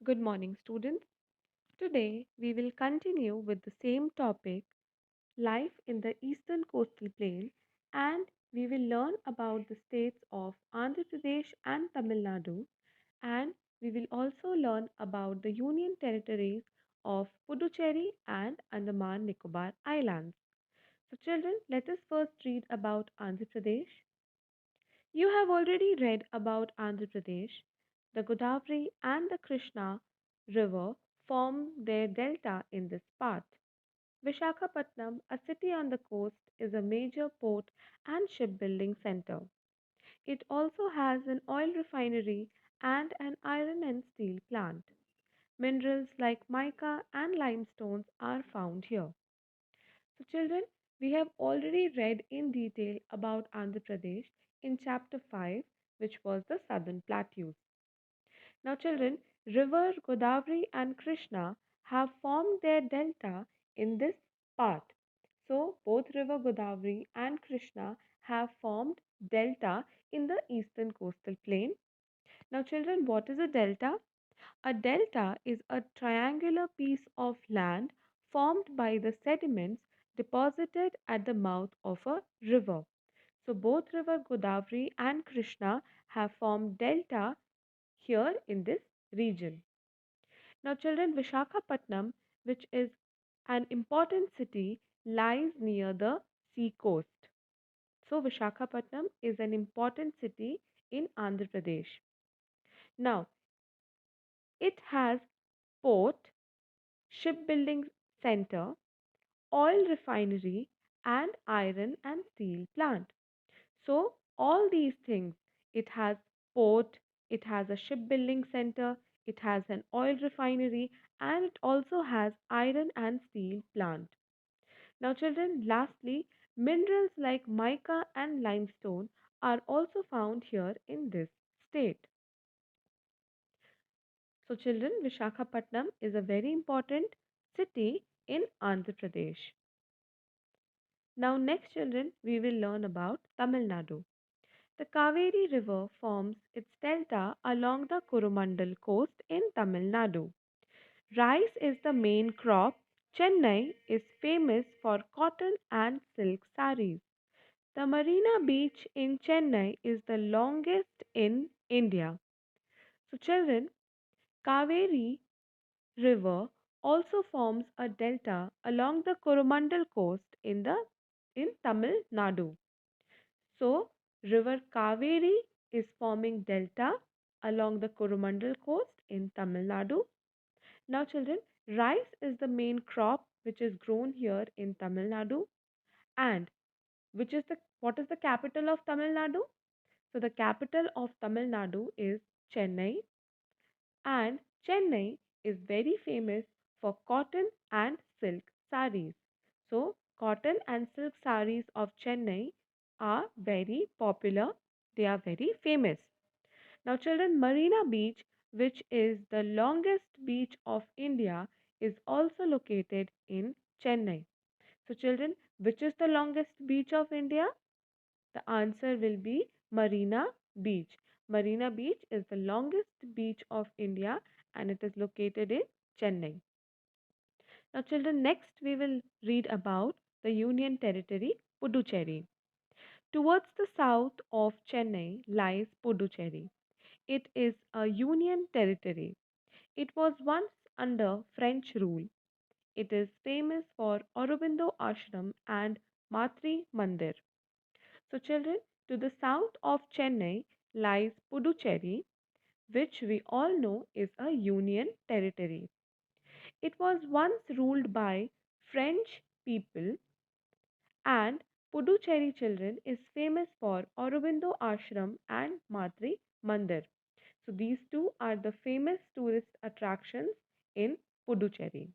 Good morning, students. Today we will continue with the same topic, life in the eastern coastal plain, and we will learn about the states of Andhra Pradesh and Tamil Nadu, and we will also learn about the union territories of Puducherry and Andaman Nicobar Islands. So, children, let us first read about Andhra Pradesh. You have already read about Andhra Pradesh. The Godavari and the Krishna River form their delta in this part. Vishakhapatnam, a city on the coast, is a major port and shipbuilding center. It also has an oil refinery and an iron and steel plant. Minerals like mica and limestones are found here. So, children, we have already read in detail about Andhra Pradesh in chapter 5, which was the southern plateaus. Now, children, river Godavari and Krishna have formed their delta in this part. So, both river Godavari and Krishna have formed delta in the eastern coastal plain. Now, children, what is a delta? A delta is a triangular piece of land formed by the sediments deposited at the mouth of a river. So both river Godavari and Krishna have formed delta here in this region. Now children, Vishakhapatnam, which is an important city, lies near the sea coast. So Vishakhapatnam is an important city in Andhra Pradesh. Now, it has port, shipbuilding center, oil refinery, and iron and steel plant. So, all these things, it has port, it has a shipbuilding center, it has an oil refinery, and it also has iron and steel plant. Now, children, lastly, minerals like mica and limestone are also found here in this state. So, children, Vishakhapatnam is a very important city in Andhra Pradesh. Now, next, children, we will learn about Tamil Nadu. The Kaveri River forms its delta along the Coromandel coast in Tamil Nadu. Rice is the main crop. Chennai is famous for cotton and silk saris. The Marina Beach in Chennai is the longest in India. So, children, Kaveri River also forms a delta along the Coromandel coast in Tamil Nadu. So, river Kaveri is forming delta along the Coromandel coast in Tamil Nadu. Now, children, rice is the main crop which is grown here in Tamil Nadu. And what is the capital of Tamil Nadu? So, the capital of Tamil Nadu is Chennai, and Chennai is very famous for cotton and silk saris. So, cotton and silk saris of Chennai are very popular, they are very famous. Now, children, Marina Beach, which is the longest beach of India, is also located in Chennai. So, children, which is the longest beach of India? The answer will be Marina Beach. Marina Beach is the longest beach of India and it is located in Chennai. Now, children, next we will read about the Union Territory Puducherry. Towards the south of Chennai lies Puducherry. It is a union territory. It was once under French rule. It is famous for Aurobindo Ashram and Matri Mandir. So, children, to the south of Chennai lies Puducherry, which we all know is a union territory. It was once ruled by French people, and Puducherry children is famous for Aurobindo Ashram and Matri Mandir. So these two are the famous tourist attractions in Puducherry.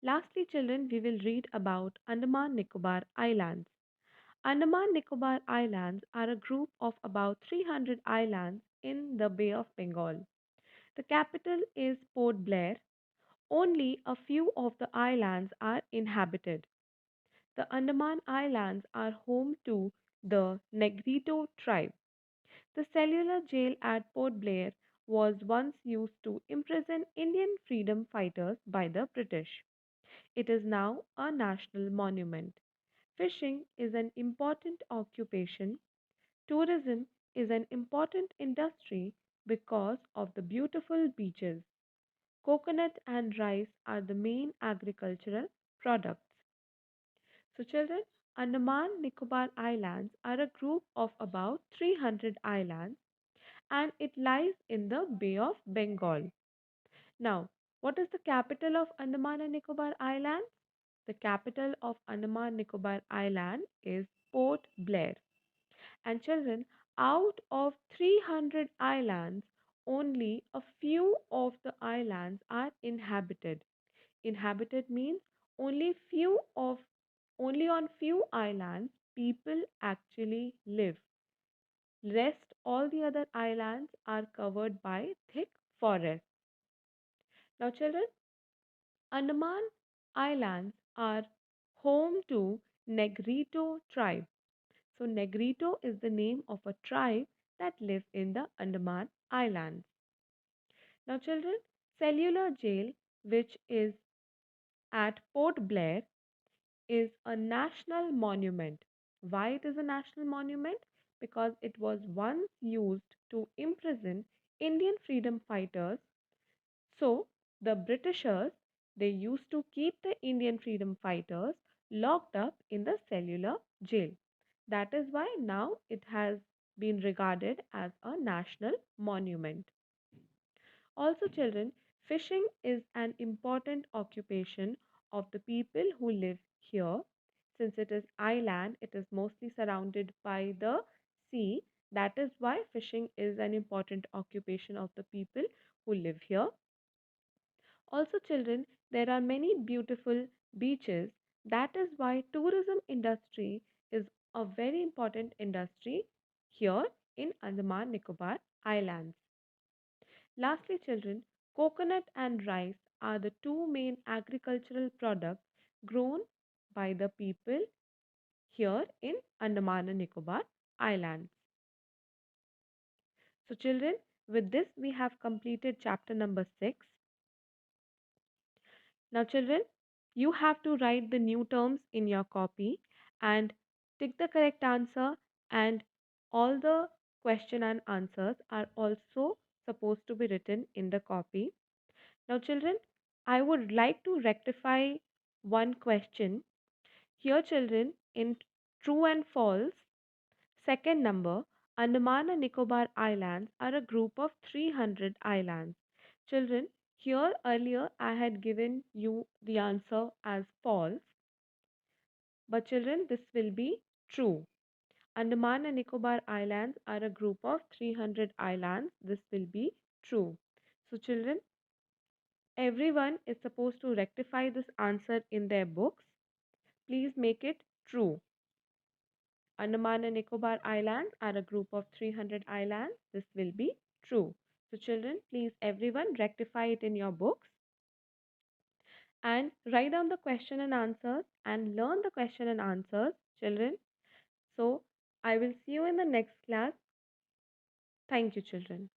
Lastly, children, we will read about Andaman Nicobar Islands. Andaman Nicobar Islands are a group of about 300 islands in the Bay of Bengal. The capital is Port Blair. Only a few of the islands are inhabited. The Andaman Islands are home to the Negrito tribe. The cellular jail at Port Blair was once used to imprison Indian freedom fighters by the British. It is now a national monument. Fishing is an important occupation. Tourism is an important industry because of the beautiful beaches. Coconut and rice are the main agricultural products. So, children, Andaman Nicobar Islands are a group of about 300 islands and it lies in the Bay of Bengal. Now, what is the capital of Andaman and Nicobar Islands? The capital of Andaman Nicobar Island is Port Blair. And children, out of 300 islands, only a few of the islands are inhabited. Inhabited means only few of only on few islands people actually live. Rest all the other islands are covered by thick forests. Now children, Andaman Islands are home to Negrito tribe. So Negrito is the name of a tribe that live in the Andaman Islands. Now children, Cellular Jail, which is at Port Blair, is a national monument. Why it is a national monument? Because it was once used to imprison Indian freedom fighters. So the Britishers, they used to keep the Indian freedom fighters locked up in the cellular jail. That is why now it has been regarded as a national monument. Also, children, fishing is an important occupation of the people who live here. Since it is island, it is mostly surrounded by the sea. That is why fishing is an important occupation of the people who live here. Also, children, there are many beautiful beaches. That is why tourism industry is a very important industry here in Andaman Nicobar Islands. Lastly, children, coconut and rice are the two main agricultural products grown by the people here in Andaman and Nicobar Islands. So, children, with this we have completed chapter number 6. Now, children, you have to write the new terms in your copy and tick the correct answer, and all the question and answers are also supposed to be written in the copy. Now, children, I would like to rectify one question. Here, children, in true and false, second number, Andaman and Nicobar Islands are a group of 300 islands. Children, here earlier I had given you the answer as false, but children, this will be true. Andaman and Nicobar Islands are a group of 300 islands. This will be true. So, children, everyone is supposed to rectify this answer in their books. Please make it true. Andaman and Nicobar Islands are a group of 300 islands. This will be true. So, children, please everyone rectify it in your books and write down the question and answers and learn the question and answers, children. So, I will see you in the next class. Thank you, children.